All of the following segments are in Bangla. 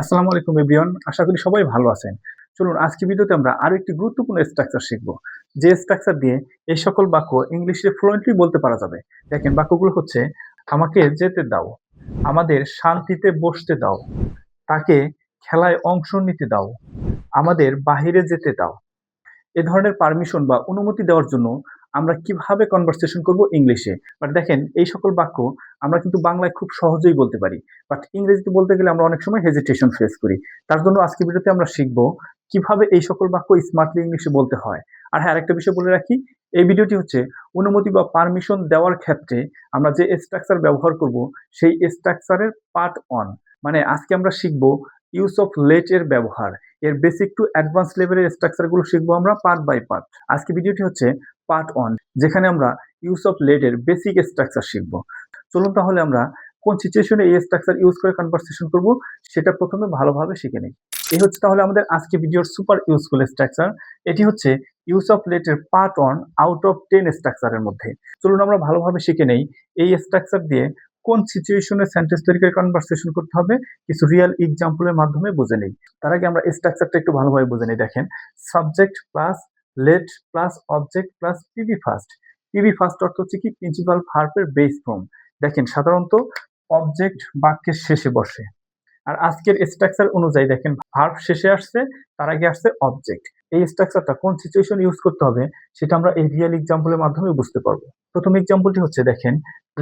আসসালামু আলাইকুম এভরিওয়ান, আশা করি সবাই ভালো আছেন। চলুন আজকে ভিডিওতে আমরা আরো একটি গুরুত্বপূর্ণ স্ট্রাকচার শিখব, যে স্ট্রাকচার দিয়ে এই সকল বাক্য ইংলিশে ফ্লুয়েন্টলি বলতে পারা যাবে। দেখেন বাক্যগুলো হচ্ছে: আমাকে যেতে দাও, আমাদের শান্তিতে বসতে দাও, তাকে খেলায় অংশ নিতে দাও, আমাদের বাহিরে যেতে দাও। এ ধরনের পারমিশন বা অনুমতি দেওয়ার জন্য আমরা কিভাবে কনভারসেশন করব ইংলিশে। বাট দেখেন এই সকল বাক্য আমরা কিন্তু বাংলায় খুব সহজেই বলতে পারি, বাট ইংরেজিতে বলতে গেলে আমরা অনেক সময় হেজিটেশন ফেস করি। তার জন্য আজকে ভিডিওতে আমরা শিখব কিভাবে এই সকল বাক্য স্মার্টলি ইংলিশে বলতে হয়। আর হ্যাঁ, আরেকটা বিষয় বলে রাখি, এই ভিডিওটি হচ্ছে অনুমতি বা পারমিশন দেওয়ার ক্ষেত্রে আমরা যে স্ট্রাকচার ব্যবহার করব সেই স্ট্রাকচারের পার্ট অন। মানে আজকে আমরা শিখব ইউজ অফ লেট এর ব্যবহার। এর বেসিক টু অ্যাডভান্স লেভেলের স্ট্রাকচার গুলো শিখবো আমরা পার্ট বাই পার্ট। আজকে ভিডিওটি হচ্ছে পার্ট ওয়ান, যেখানে আমরা ইউজ অফ লেট এর বেসিক স্ট্রাকচার শিখবো। চলুন তাহলে আমরা কোন সিচুয়েশনে এই স্ট্রাকচার ইউজ করে কনভারসেশন করব সেটা প্রথমে ভালোভাবে শিখে নিই। এই হচ্ছে তাহলে আমাদের আজকে ভিডিওর সুপার ইউজফুল স্ট্রাকচার। এটি হচ্ছে ইউজ অফ লেট এর পার্ট ওয়ান আউট অফ 10 স্ট্রাকচারের মধ্যে। চলুন আমরা ভালোভাবে শিখে নেই এই স্ট্রাকচার দিয়ে কোন সিচুয়েশনে সেন্টেন্স তৈরি করে কনভারসেশন করতে হবে, কিছু রিয়েল এক্সাম্পলের মাধ্যমে বুঝে নেই। তার আগে আমরা স্ট্রাকচারটা একটু ভালোভাবে বুঝে নিই। দেখেন, subject plus let plus object plus PB first. PB first অর্থ হচ্ছে কি প্রিন্সিপাল ভার্বের বেস ফর্ম। দেখেন সাধারণত অবজেক্ট বাক্যের শেষে বসে, আর আজকের স্ট্রাকচার অনুযায়ী দেখেন ভার্ব শেষে আসছে, তার আগে আসছে অবজেক্ট। এই স্ট্রাকচারটা কোন সিচুয়েশন ইউজ করতে হবে সেটা আমরা এই রিয়েল এক্সাম্পলের মাধ্যমে বুঝতে পারবো। প্রথম এক্সাম্পলটি হচ্ছে দেখেন,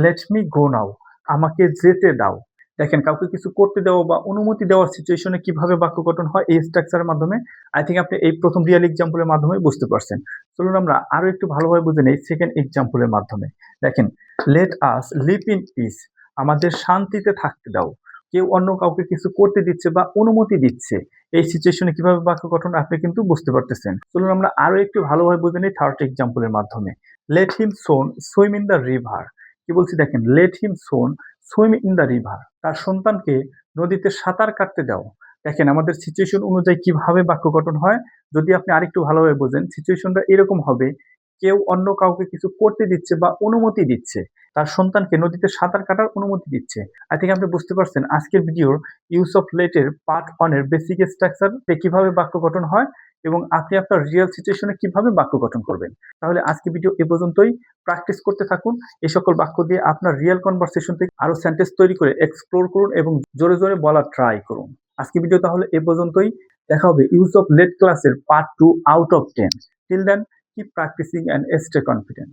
লেট মি গো নাও, আমাকে যেতে দাও। দেখেন কাউকে কিছু করতে দেওয়া বা অনুমতি দেওয়ার সিচুয়েশনে কিভাবে বাক্য গঠন হয় এই স্ট্রাকচারের মাধ্যমে, আই থিঙ্ক আপনি এই প্রথম রিয়েল এক্সাম্পলের মাধ্যমে বুঝতে পারছেন। চলুন আমরা আরো একটু ভালোভাবে বুঝে নেই সেকেন্ড এক্সাম্পলের মাধ্যমে। দেখেন, let us live in peace, আমাদের শান্তিতে থাকতে দাও। কেউ অন্য কাউকে কিছু করতে দিচ্ছে বা অনুমতি দিচ্ছে, এই সিচুয়েশনে কিভাবে বাক্য গঠন আপনি কিন্তু বুঝতে পারতেছেন। চলুন আমরা আরো একটু ভালোভাবে বুঝে নিই থার্ড এক্সাম্পলের মাধ্যমে। Let him soon swim in the river. কি বলছি দেখেন, let him soon swim in the river, তার সন্তানকে নদীতে সাঁতার কাটতে দাও। দেখেন আমাদের সিচুয়েশন অনুযায়ী কিভাবে বাক্য গঠন হয়, যদি আপনি আরেকটু ভালোভাবে বোঝেন সিচুয়েশনটা এরকম হবে: কেউ অন্য কাউকে কিছু করতে দিচ্ছে বা অনুমতি দিচ্ছে, তার সন্তানকে নদীতে সাঁতার কাটার অনুমতি দিচ্ছে। আই থিঙ্ক আপনি বুঝতে পারছেন আজকের ভিডিওর ইউজ অফ লেট এর পার্ট ওয়ান এর বেসিক স্ট্রাকচার কিভাবে বাক্য গঠন হয় এবং আপনি আপনার রিয়েল সিচুয়েশনে কিভাবে বাক্য গঠন করবেন। তাহলে আজকে ভিডিও এ পর্যন্তই। প্র্যাকটিস করতে থাকুন এই সকল বাক্য দিয়ে, আপনার রিয়েল কনভারসেশন থেকে আরো সেন্টেন্স তৈরি করে এক্সপ্লোর করুন এবং জোরে জোরে বলা ট্রাই করুন। আজকে ভিডিও তাহলে এ পর্যন্তই। দেখা হবে ইউজ অফ লেট ক্লাসের part two out of 10। Till then, keep practising and stay confident.